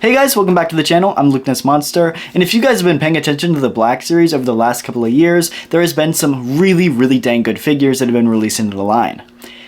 Hey guys, welcome back to the channel. I'm Lukenessmonster, and if you guys have been paying attention to the Black Series over the last couple of years, there has been some really dang good figures that have been released into the line.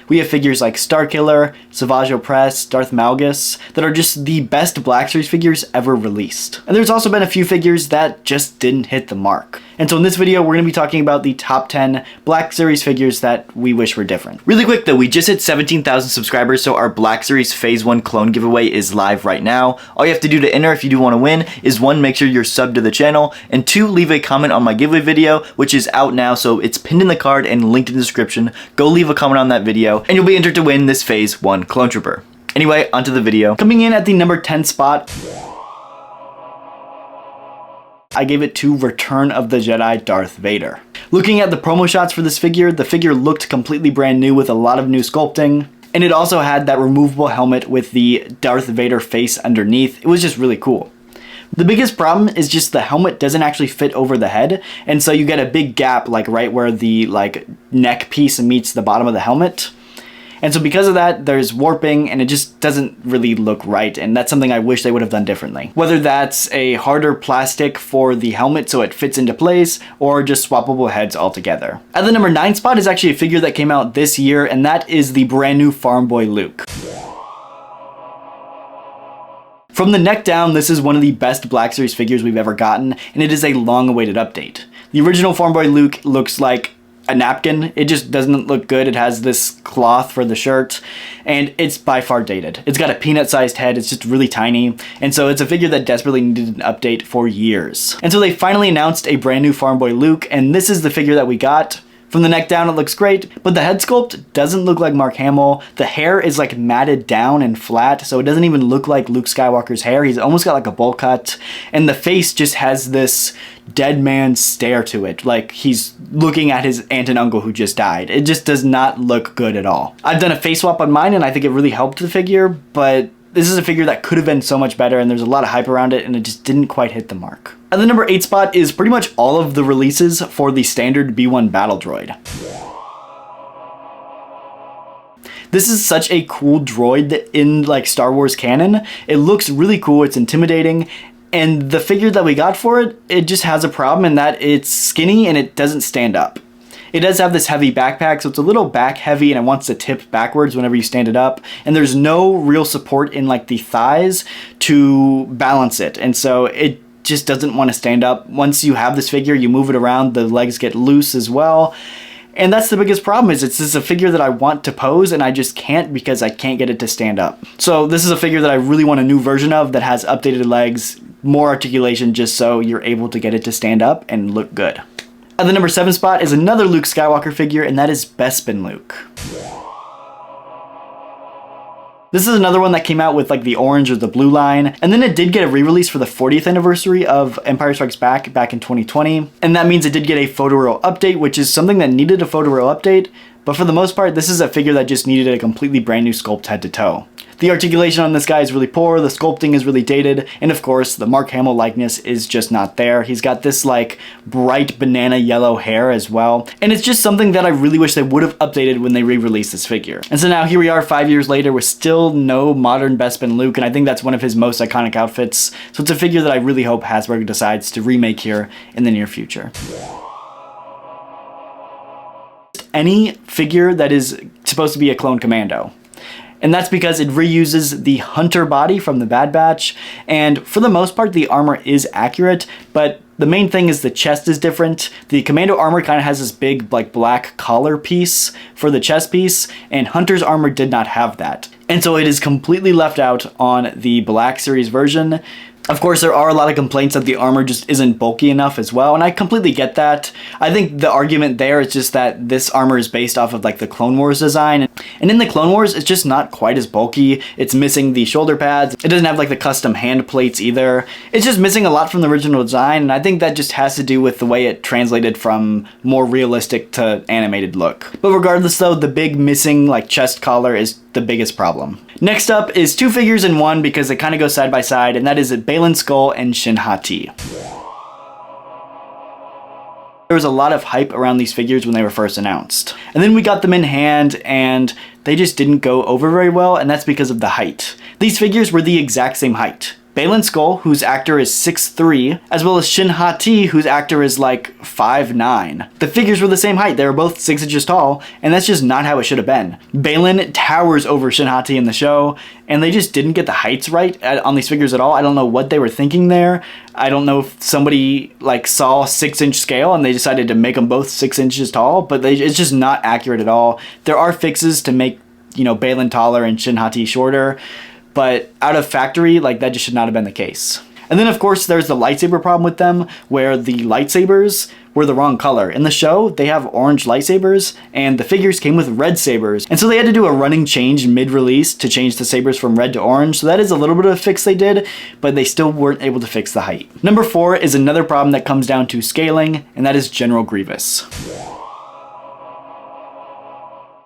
We have figures like Starkiller, Savage Opress, Darth Malgus that are just the best Black Series figures ever released. And there's also been a few figures that just didn't hit the mark. And so in this video, we're going to be talking about the top 10 Black Series figures that we wish were different. Really quick though, we just hit 17,000 subscribers, so our Black Series Phase 1 clone giveaway is live right now. All you have to do to enter if you do want to win is 1, make sure you're subbed to the channel, and 2, leave a comment on my giveaway video, which is out now, so it's pinned in the card and linked in the description. Go leave a comment on that video, and you'll be entered to win this Phase 1 Clone Trooper. Anyway, onto the video. Coming in at the number 10 spot, I gave it to Return of the Jedi Darth Vader. Looking at the promo shots for this figure, the figure looked completely brand new with a lot of new sculpting, and it also had that removable helmet with the Darth Vader face underneath. It was just really cool. The biggest problem is just the helmet doesn't actually fit over the head, and so you get a big gap like right where the neck piece meets the bottom of the helmet. And so because of that, there's warping and it just doesn't really look right, and that's something I wish they would have done differently. Whether that's a harder plastic for the helmet so it fits into place, or just swappable heads altogether. At the number 9 spot is actually a figure that came out this year, and that is the brand new Farmboy Luke. From the neck down, this is one of the best Black Series figures we've ever gotten, and it is a long-awaited update. The original Farmboy Luke looks like a napkin. It just doesn't look good. It has this cloth for the shirt, and it's by far dated. It's got a peanut-sized head. It's just really tiny, and so it's a figure that desperately needed an update for years. And so they finally announced a brand new Farmboy Luke, and this is the figure that we got. From the neck down, it looks great, but the head sculpt doesn't look like Mark Hamill. The hair is like matted down and flat, so it doesn't even look like Luke Skywalker's hair. He's almost got like a bowl cut, and the face just has this dead man stare to it, like he's looking at his aunt and uncle who just died. It just does not look good at all. I've done a face swap on mine, and I think it really helped the figure, but this is a figure that could have been so much better, and there's a lot of hype around it, and it just didn't quite hit the mark. At the number 8 spot is pretty much all of the releases for the standard B1 Battle Droid. This is such a cool droid in like Star Wars canon. It looks really cool, it's intimidating, and the figure that we got for it, it just has a problem in that it's skinny and it doesn't stand up. It does have this heavy backpack, so it's a little back heavy and it wants to tip backwards whenever you stand it up. And there's no real support in like the thighs to balance it. And so it just doesn't want to stand up. Once you have this figure, you move it around, the legs get loose as well. And that's the biggest problem, is it's just a figure that I want to pose and I just can't because I can't get it to stand up. So this is a figure that I really want a new version of that has updated legs, more articulation, just so you're able to get it to stand up and look good. At the number 7 spot is another Luke Skywalker figure, and that is Bestin Luke. This is another one that came out with like the orange or the blue line, and then it did get a re-release for the 40th anniversary of Empire Strikes Back in 2020, and that means it did get a photo roll update, which is something that needed a photo roll update, but for the most part, this is a figure that just needed a completely brand new sculpt head to toe. The articulation on this guy is really poor, the sculpting is really dated, and of course, the Mark Hamill likeness is just not there. He's got this like bright banana yellow hair as well, and it's just something that I really wish they would have updated when they re-released this figure. And so now here we are 5 years later with still no modern Bestin Luke, and I think that's one of his most iconic outfits, so it's a figure that I really hope Hasbro decides to remake here in the near future. Any figure that is supposed to be a Clone Commando. And that's because it reuses the Hunter body from the Bad Batch, and for the most part the armor is accurate, but the main thing is the chest is different. The Commando armor kind of has this big like black collar piece for the chest piece, and Hunter's armor did not have that. And so it is completely left out on the Black Series version. Of course, there are a lot of complaints that the armor just isn't bulky enough as well, and I completely get that. I think the argument there is just that this armor is based off of like the Clone Wars design, and in the Clone Wars, it's just not quite as bulky. It's missing the shoulder pads. It doesn't have like the custom hand plates either. It's just missing a lot from the original design, and I think that just has to do with the way it translated from more realistic to animated look. But regardless though, the big missing like chest collar is the biggest problem. Next up is 2 figures in one because they kind of go side by side, and that is Balin Skull and Shinhhati. There was a lot of hype around these figures when they were first announced. And then we got them in hand and they just didn't go over very well, and that's because of the height. These figures were the exact same height. Balin Skull, whose actor is 6'3", as well as Shinhhati, whose actor is like 5'9". The figures were the same height, they were both 6 inches tall, and that's just not how it should have been. Balin towers over Shinhhati in the show, and they just didn't get the heights right on these figures at all. I don't know what they were thinking there. I don't know if somebody like saw 6-inch scale and they decided to make them both 6 inches tall, but it's just not accurate at all. There are fixes to make, you know, Balin taller and Shinhhati shorter, but out of factory, like, that just should not have been the case. And then, of course, there's the lightsaber problem with them, where the lightsabers were the wrong color. In the show, they have orange lightsabers, and the figures came with red sabers. And so they had to do a running change mid-release to change the sabers from red to orange, so that is a little bit of a fix they did, but they still weren't able to fix the height. Number 4 is another problem that comes down to scaling, and that is General Grievous.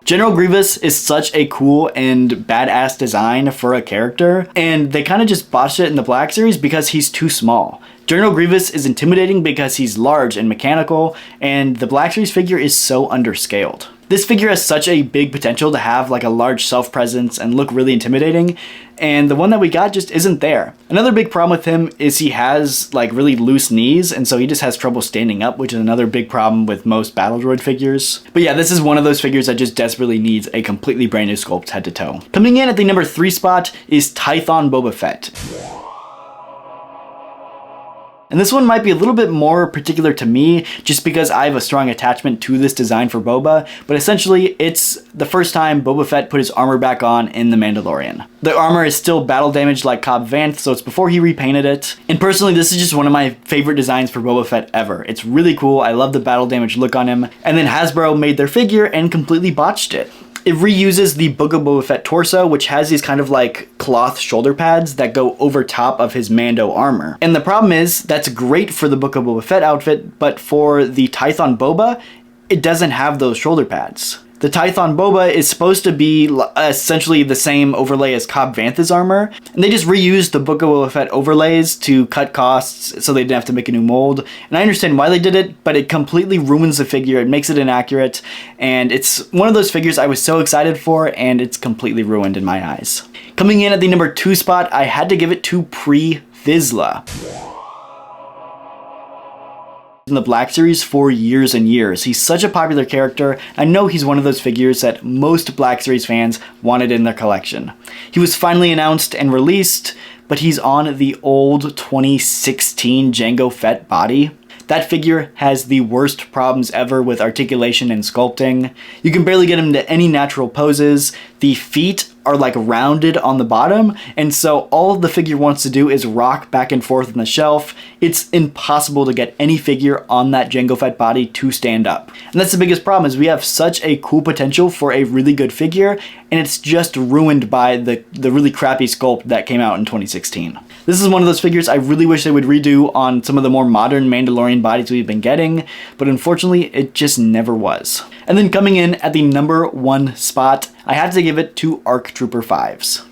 General Grievous is such a cool and badass design for a character, and they kind of just botched it in the Black Series because he's too small. General Grievous is intimidating because he's large and mechanical, and the Black Series figure is so underscaled. This figure has such a big potential to have like a large self-presence and look really intimidating, and the one that we got just isn't there. Another big problem with him is he has like really loose knees, and so he just has trouble standing up, which is another big problem with most Battle Droid figures. But yeah, this is one of those figures that just desperately needs a completely brand new sculpt head to toe. Coming in at the number 3 spot is Tython Boba Fett. And this one might be a little bit more particular to me just because I have a strong attachment to this design for Boba, but essentially it's the first time Boba Fett put his armor back on in The Mandalorian. The armor is still battle damaged like Cobb Vanth, so it's before he repainted it. And personally, this is just one of my favorite designs for Boba Fett ever. It's really cool, I love the battle damage look on him. And then Hasbro made their figure and completely botched it. It reuses the Book of Boba Fett torso, which has these kind of like cloth shoulder pads that go over top of his Mando armor. And the problem is, that's great for the Book of Boba Fett outfit, but for the Tython Boba, it doesn't have those shoulder pads. The Tython Boba is supposed to be essentially the same overlay as Cobb Vanth's armor, and they just reused the Book of Boba Fett overlays to cut costs so they didn't have to make a new mold. And I understand why they did it, but it completely ruins the figure, it makes it inaccurate, and it's one of those figures I was so excited for, and it's completely ruined in my eyes. Coming in at the number 2 spot, I had to give it to Vizsla. In the Black Series for years and years. He's such a popular character. I know he's one of those figures that most Black Series fans wanted in their collection. He was finally announced and released, but he's on the old 2016 Jango Fett body. That figure has the worst problems ever with articulation and sculpting. You can barely get him to any natural poses. The feet are like rounded on the bottom, and so all the figure wants to do is rock back and forth on the shelf. It's impossible to get any figure on that Jango Fett body to stand up. And that's the biggest problem, is we have such a cool potential for a really good figure, and it's just ruined by the really crappy sculpt that came out in 2016. This is one of those figures I really wish they would redo on some of the more modern Mandalorian bodies we've been getting, but unfortunately it just never was. And then coming in at the number 1 spot, I have to give it to ARC Trooper 5s.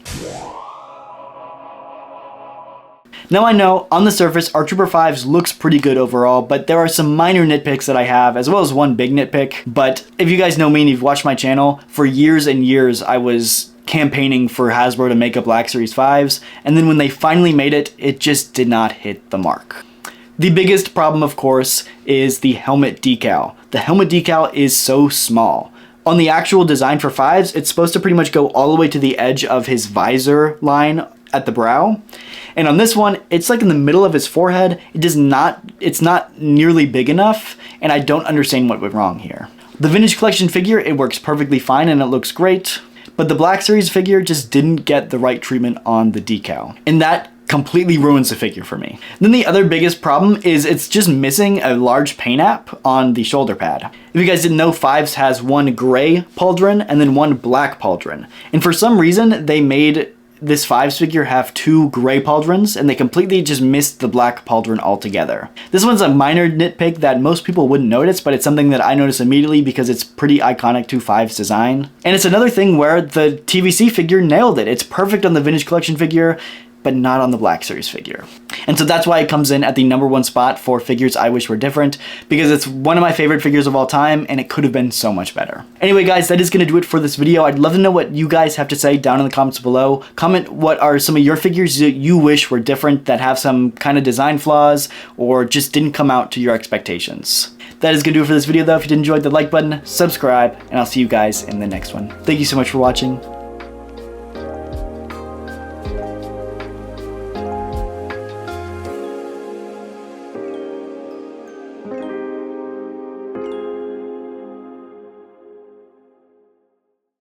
Now I know, on the surface, ARC Trooper 5s looks pretty good overall, but there are some minor nitpicks that I have, as well as one big nitpick. But if you guys know me and you've watched my channel, for years and years I was campaigning for Hasbro to make a Black Series 5s, and then when they finally made it, it just did not hit the mark. The biggest problem, of course, is the helmet decal. The helmet decal is so small. On the actual design for 5s, it's supposed to pretty much go all the way to the edge of his visor line at the brow. And on this one, it's like in the middle of his forehead. It's not nearly big enough, and I don't understand what went wrong here. The Vintage Collection figure, it works perfectly fine and it looks great, but the Black Series figure just didn't get the right treatment on the decal. And that completely ruins the figure for me. Then the other biggest problem is it's just missing a large paint app on the shoulder pad. If you guys didn't know, 5s has one gray pauldron and then one black pauldron. And for some reason, they made this 5s figure have 2 gray pauldrons, and they completely just missed the black pauldron altogether. This one's a minor nitpick that most people wouldn't notice, but it's something that I noticed immediately because it's pretty iconic to 5's design. And it's another thing where the TVC figure nailed it. It's perfect on the Vintage Collection figure, but not on the Black Series figure. And so that's why it comes in at the #1 spot for figures I wish were different, because it's one of my favorite figures of all time and it could have been so much better. Anyway guys, that is going to do it for this video. I'd love to know what you guys have to say down in the comments below. Comment what are some of your figures that you wish were different, that have some kind of design flaws or just didn't come out to your expectations. That is going to do it for this video though. If you did enjoy, the like button, subscribe, and I'll see you guys in the next one. Thank you so much for watching.